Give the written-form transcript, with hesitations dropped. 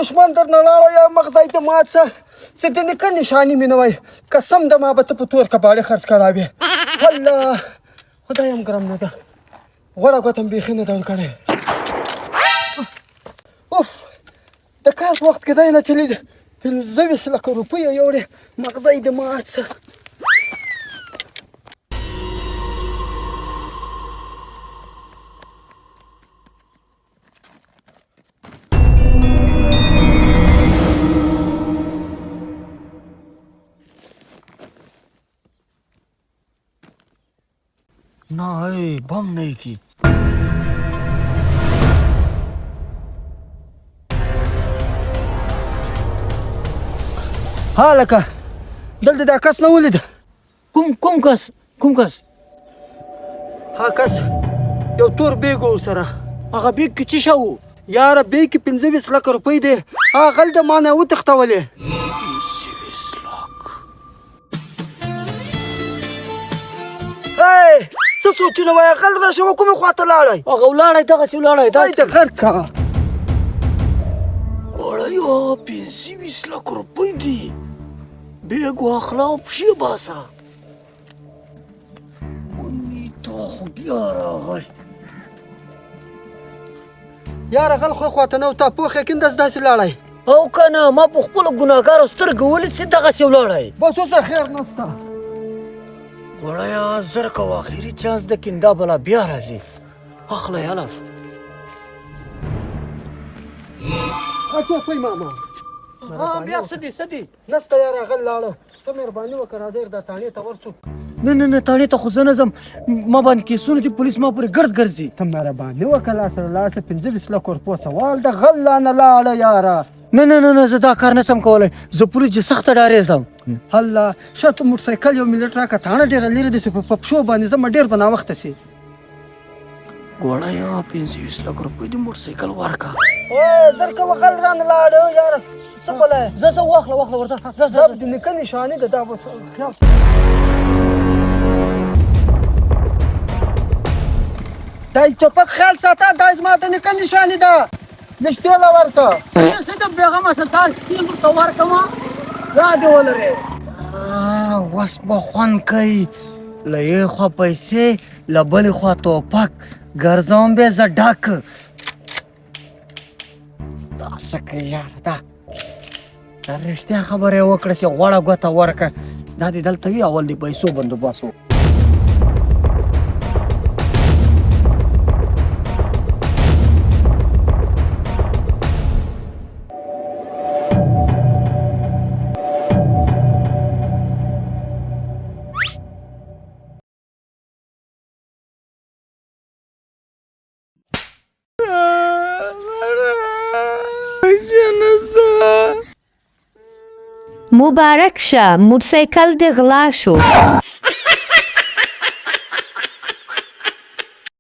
دشمن درنه لاړه یا مغزی دې مات شه زه د نیکه نښانې مې نه وای قسم د ما به ته په تور کباړې خرڅ کړاوې الله خدای هم ګرم نه ده غوړه ګوته مې بیخي نه ده ورکړې اوف د کار په وخت کې دی نه چلیږي 15 لکه روپۍ یوړې مغزی دې مات شه نه بم نه کی ها لکه دلته دا کس نه ولید کوم کس ها کس یو تور بیګ ورسره هغه بیګ کې څه شو یاره بیګ کې 15 لکه روپۍ دی هغه د ما نه وتښتولې څه سوچونه وایه غل راشه و کومې خواته لاړی هغه ولاړی دغسې ولاړی دی د غر کا وړیا 15 لکه روپۍ دي بیګ واخله او پښې باسه ونې تا خو بیا راغی یاره غل خو خواته نه و تا پوخ یقین داسې لاړی او که نه ما په خپلو ګناهګارو سترګې ولید چې دغسې ولاړی بس اوسه خیر نسته وړیا زر کوه اخري چانس ده کیندا بلا بیا راځي اخله یاله ټوپۍ ماما بیا څه دي نسته یاره غل لاړه ته مهرباني وکړه راډیر دا تاڼې ته ورڅو نه تاڼې ته خو زه نه ځم ما باندې کیسونه دي پولیس ما پورې ګرد ګرځي ته مهرباني وکړه لا سره لاړ شه 15 لکه روپو سوال د غل لا نه لاړه یاره نه زه دا کار نشم کولی زه پولیس چې سخته ډارېږم الله شاته موټرسایکل یو ملت راکړه تاڼه ډېره لرې ده چې په پښو باندې ځم ډېر به ناوخته سي ګوړه 15 لکه روپۍ د موټرسایکل ورکړه زر کوه غل رانه لاړه یاره څه بله زه واخله ورځه دا د نیکه نښانې ده دا به خیال دا ټوپک خیال ساته دا زما د نیکه نښانې ده نشته لا ورته څه پیغام سلطان تیر ورته ورکوم یاد ولرې وس به خوند کوي له یوې خوا پیسې له بلې خوا توپک ګرځوم بیا زه ډک دا څه کوي یاره دا رښتیا خبره یې وکړه چې غوړه ګوته ورکړه دا دې دلته وي اول د پیسو بندوبست و مبارک شه موټرسایکل دې غلا شو